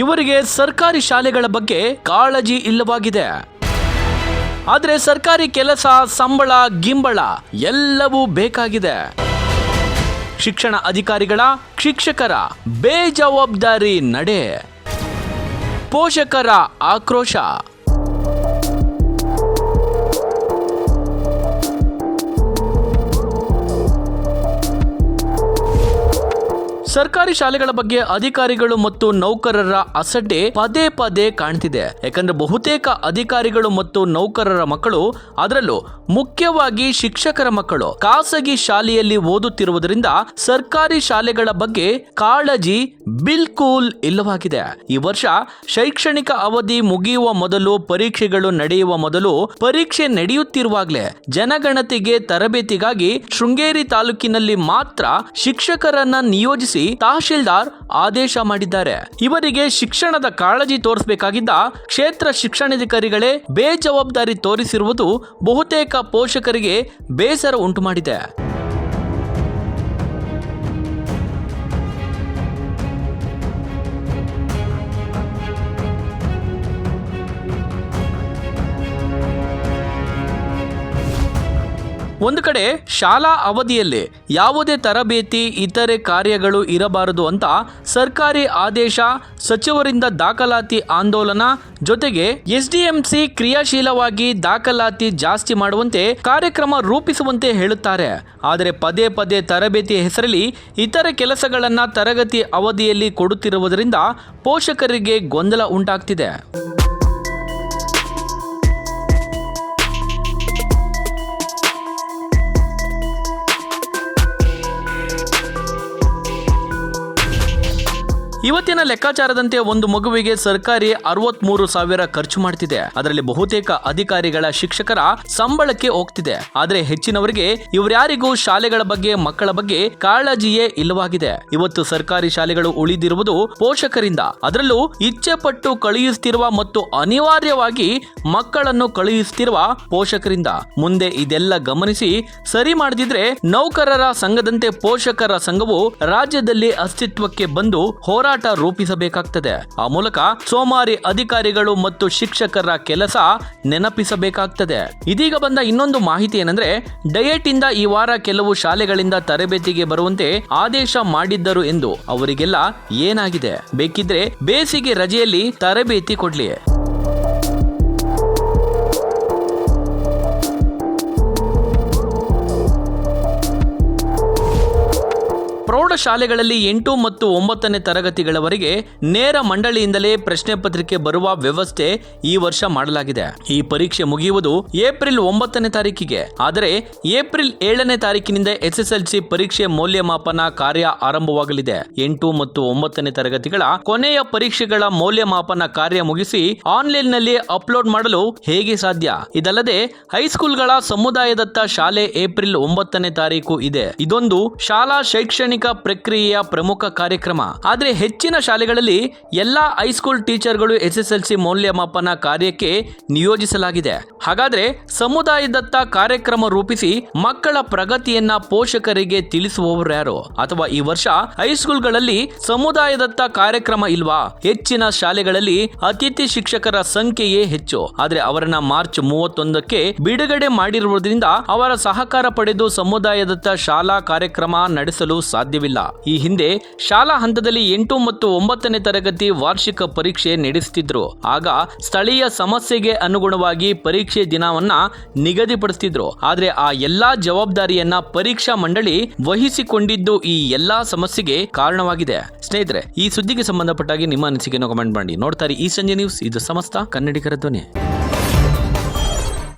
ಇವರಿಗೆ ಸರ್ಕಾರಿ ಶಾಲೆಗಳ ಬಗ್ಗೆ ಕಾಳಜಿ ಇಲ್ಲವಾಗಿದೆ. ಆದರೆ ಸರ್ಕಾರಿ ಕೆಲಸ, ಸಂಬಳ, ಗಿಂಬಳ ಎಲ್ಲವೂ ಬೇಕಾಗಿದೆ. ಶಿಕ್ಷಣ ಅಧಿಕಾರಿಗಳ, ಶಿಕ್ಷಕರ ಬೇಜವಾಬ್ದಾರಿ ನಡೆ, ಪೋಷಕರ ಆಕ್ರೋಶ. ಸರ್ಕಾರಿ ಶಾಲೆಗಳ ಬಗ್ಗೆ ಅಧಿಕಾರಿಗಳು ಮತ್ತು ನೌಕರರ ಅಸಡ್ಡೆ ಪದೇ ಪದೇ ಕಾಣ್ತಿದೆ. ಯಾಕಂದ್ರೆ ಬಹುತೇಕ ಅಧಿಕಾರಿಗಳು ಮತ್ತು ನೌಕರರ ಮಕ್ಕಳು, ಅದರಲ್ಲೂ ಮುಖ್ಯವಾಗಿ ಶಿಕ್ಷಕರ ಮಕ್ಕಳು ಖಾಸಗಿ ಶಾಲೆಯಲ್ಲಿ ಓದುತ್ತಿರುವುದರಿಂದ ಸರ್ಕಾರಿ ಶಾಲೆಗಳ ಬಗ್ಗೆ ಕಾಳಜಿ ಬಿಲ್ಕುಲ್ ಇಲ್ಲವಾಗಿದೆ. ಈ ವರ್ಷ ಶೈಕ್ಷಣಿಕ ಅವಧಿ ಮುಗಿಯುವ ಮೊದಲು, ಪರೀಕ್ಷೆಗಳು ನಡೆಯುವ ಮೊದಲು, ಪರೀಕ್ಷೆ ನಡೆಯುತ್ತಿರುವಾಗಲೇ ಜನಗಣತಿಗೆ ತರಬೇತಿಗಾಗಿ ಶೃಂಗೇರಿ ತಾಲೂಕಿನಲ್ಲಿ ಮಾತ್ರ ಶಿಕ್ಷಕರನ್ನ ನಿಯೋಜಿಸಿ ತಹಶೀಲ್ದಾರ್ ಆದೇಶ ಮಾಡಿದ್ದಾರೆ. ಇವರಿಗೆ ಶಿಕ್ಷಣದ ಕಾಳಜಿ ತೋರಿಸಬೇಕಾಗಿದ್ದ ಕ್ಷೇತ್ರ ಶಿಕ್ಷಣಾಧಿಕಾರಿಗಳೇ ಬೇಜವಾಬ್ದಾರಿ ತೋರಿಸಿರುವುದು ಬಹುತೇಕ ಪೋಷಕರಿಗೆ ಬೇಸರ ಉಂಟು ಮಾಡಿದೆ. ಒಂದು ಕಡೆ ಶಾಲಾ ಅವಧಿಯಲ್ಲಿ ಯಾವುದೇ ತರಬೇತಿ, ಇತರೆ ಕಾರ್ಯಗಳು ಇರಬಾರದು ಅಂತ ಸರ್ಕಾರಿ ಆದೇಶ, ಸಚಿವರಿಂದ ದಾಖಲಾತಿ ಆಂದೋಲನ, ಜೊತೆಗೆ ಎಸ್ಡಿಎಂಸಿ ಕ್ರಿಯಾಶೀಲವಾಗಿ ದಾಖಲಾತಿ ಜಾಸ್ತಿ ಮಾಡುವಂತೆ ಕಾರ್ಯಕ್ರಮ ರೂಪಿಸುವಂತೆ ಹೇಳುತ್ತಾರೆ. ಆದರೆ ಪದೇ ಪದೇ ತರಬೇತಿ ಹೆಸರಲ್ಲಿ ಇತರೆ ಕೆಲಸಗಳನ್ನು ತರಗತಿ ಅವಧಿಯಲ್ಲಿ ಕೊಡುತ್ತಿರುವುದರಿಂದ ಪೋಷಕರಿಗೆ ಗೊಂದಲ ಉಂಟಾಗ್ತಿದೆ. ಇವತ್ತಿನ ಲೆಕ್ಕಾಚಾರದಂತೆ ಒಂದು ಮಗುವಿಗೆ ಸರ್ಕಾರಿ 63,000 ಖರ್ಚು ಮಾಡ್ತಿದೆ. ಅದರಲ್ಲಿ ಬಹುತೇಕ ಅಧಿಕಾರಿಗಳ, ಶಿಕ್ಷಕರ ಸಂಬಳಕ್ಕೆ ಹೋಗ್ತಿದೆ. ಆದ್ರೆ ಹೆಚ್ಚಿನವರಿಗೆ ಇವರ್ಯಾರಿಗೂ ಶಾಲೆಗಳ ಬಗ್ಗೆ, ಮಕ್ಕಳ ಬಗ್ಗೆ ಕಾಳಜಿಯೇ ಇಲ್ಲವಾಗಿದೆ. ಇವತ್ತು ಸರ್ಕಾರಿ ಶಾಲೆಗಳು ಉಳಿದಿರುವುದು ಪೋಷಕರಿಂದ, ಅದರಲ್ಲೂ ಇಚ್ಛೆ ಪಟ್ಟು ಕಳುಹಿಸುತ್ತಿರುವ ಮತ್ತು ಅನಿವಾರ್ಯವಾಗಿ ಮಕ್ಕಳನ್ನು ಕಳುಹಿಸುತ್ತಿರುವ ಪೋಷಕರಿಂದ. ಮುಂದೆ ಇದೆಲ್ಲ ಗಮನಿಸಿ ಸರಿ ಮಾಡದಿದ್ರೆ ನೌಕರರ ಸಂಘದಂತೆ ಪೋಷಕರ ಸಂಘವು ರಾಜ್ಯದಲ್ಲಿ ಅಸ್ತಿತ್ವಕ್ಕೆ ಬಂದು ಹೋರಾಟ ರೂಪಿಸಬೇಕಾಗ್ತದೆ. ಆ ಮೂಲಕ ಸೋಮಾರಿ ಅಧಿಕಾರಿಗಳು ಮತ್ತು ಶಿಕ್ಷಕರ ಕೆಲಸ ನೆನಪಿಸಬೇಕಾಗ್ತದೆ. ಇದೀಗ ಬಂದ ಇನ್ನೊಂದು ಮಾಹಿತಿ ಏನಂದ್ರೆ, ಡಯಟ್ ಇಂದ ಈ ವಾರ ಕೆಲವು ಶಾಲೆಗಳಿಂದ ತರಬೇತಿಗೆ ಬರುವಂತೆ ಆದೇಶ ಮಾಡಿದ್ದರು ಎಂದು. ಅವರಿಗೆಲ್ಲ ಏನಾಗಿದೆ? ಬೇಕಿದ್ರೆ ಬೇಸಿಗೆ ರಜೆಯಲ್ಲಿ ತರಬೇತಿ ಕೊಡ್ಲಿ. ಪ್ರೌಢಶಾಲೆಗಳಲ್ಲಿ 8 ಮತ್ತು 9ನೇ ತರಗತಿಗಳವರೆಗೆ ನೇರ ಮಂಡಳಿಯಿಂದಲೇ ಪ್ರಶ್ನೆ ಪತ್ರಿಕೆ ಬರುವ ವ್ಯವಸ್ಥೆ ಈ ವರ್ಷ ಮಾಡಲಾಗಿದೆ. ಈ ಪರೀಕ್ಷೆ ಮುಗಿಯುವುದು ಏಪ್ರಿಲ್ 9ನೇ ತಾರೀಕಿಗೆ. ಆದರೆ ಏಪ್ರಿಲ್ 7ನೇ ತಾರೀಕಿನಿಂದ ಎಸ್ಎಸ್ಎಲ್ಸಿ ಪರೀಕ್ಷೆ ಮೌಲ್ಯಮಾಪನ ಕಾರ್ಯ ಆರಂಭವಾಗಲಿದೆ. 8 ಮತ್ತು 9ನೇ ತರಗತಿಗಳ ಕೊನೆಯ ಪರೀಕ್ಷೆಗಳ ಮೌಲ್ಯಮಾಪನ ಕಾರ್ಯ ಮುಗಿಸಿ ಆನ್ಲೈನ್ ನಲ್ಲಿ ಅಪ್ಲೋಡ್ ಮಾಡಲು ಹೇಗೆ ಸಾಧ್ಯ? ಇದಲ್ಲದೆ ಹೈಸ್ಕೂಲ್ಗಳ ಸಮುದಾಯದತ್ತ ಶಾಲೆ ಏಪ್ರಿಲ್ 9ನೇ ತಾರೀಕು ಇದೆ. ಇದೊಂದು ಶಾಲಾ ಶೈಕ್ಷಣಿಕ ಪ್ರಕ್ರಿಯೆಯ ಪ್ರಮುಖ ಕಾರ್ಯಕ್ರಮ. ಆದರೆ ಹೆಚ್ಚಿನ ಶಾಲೆಗಳಲ್ಲಿ ಎಲ್ಲಾ ಹೈಸ್ಕೂಲ್ ಟೀಚರ್ಗಳು ಎಸ್ಎಸ್ಎಲ್ಸಿ ಮೌಲ್ಯಮಾಪನ ಕಾರ್ಯಕ್ಕೆ ನಿಯೋಜಿಸಲಾಗಿದೆ. ಹಾಗಾದ್ರೆ ಸಮುದಾಯದತ್ತ ಕಾರ್ಯಕ್ರಮ ರೂಪಿಸಿ ಮಕ್ಕಳ ಪ್ರಗತಿಯನ್ನ ಪೋಷಕರಿಗೆ ತಿಳಿಸುವವರು ಯಾರು? ಅಥವಾ ಈ ವರ್ಷ ಹೈಸ್ಕೂಲ್ಗಳಲ್ಲಿ ಸಮುದಾಯದತ್ತ ಕಾರ್ಯಕ್ರಮ ಇಲ್ವಾ? ಹೆಚ್ಚಿನ ಶಾಲೆಗಳಲ್ಲಿ ಅತಿಥಿ ಶಿಕ್ಷಕರ ಸಂಖ್ಯೆಯೇ ಹೆಚ್ಚು. ಆದ್ರೆ ಅವರನ್ನ ಮಾರ್ಚ್ 31ಕ್ಕೆ ಬಿಡುಗಡೆ ಮಾಡಿರುವುದರಿಂದ ಅವರ ಸಹಕಾರ ಪಡೆದು ಸಮುದಾಯದತ್ತ ಶಾಲಾ ಕಾರ್ಯಕ್ರಮ ನಡೆಸಲು ಸಾಧ್ಯವಿಲ್ಲ. ಈ ಹಿಂದೆ ಶಾಲಾ ಹಂತದಲ್ಲಿ 8 ಮತ್ತು 9ನೇ ತರಗತಿ ವಾರ್ಷಿಕ ಪರೀಕ್ಷೆ ನಡೆಸುತ್ತಿದ್ರು. ಆಗ ಸ್ಥಳೀಯ ಸಮಸ್ಯೆಗೆ ಅನುಗುಣವಾಗಿ ಪರೀಕ್ಷೆ ದಿನವನ್ನ ನಿಗದಿಪಡಿಸುತ್ತಿದ್ರು. ಆದ್ರೆ ಆ ಎಲ್ಲಾ ಜವಾಬ್ದಾರಿಯನ್ನ ಪರೀಕ್ಷಾ ಮಂಡಳಿ ವಹಿಸಿಕೊಂಡಿದ್ದು ಈ ಎಲ್ಲಾ ಸಮಸ್ಯೆಗೆ ಕಾರಣವಾಗಿದೆ. ಸ್ನೇಹಿತರೆ, ಈ ಸುದ್ದಿಗೆ ಸಂಬಂಧಪಟ್ಟಾಗಿ ನಿಮ್ಮ ಅನಿಸಿಕೆಯನ್ನು ಕಮೆಂಟ್ ಮಾಡಿ. ನೋಡ್ತಾರೆ ಈ ಸಂಜೆ ನ್ಯೂಸ್, ಇದು ಸಮಸ್ತ ಕನ್ನಡಿಗರ ಧ್ವನಿ.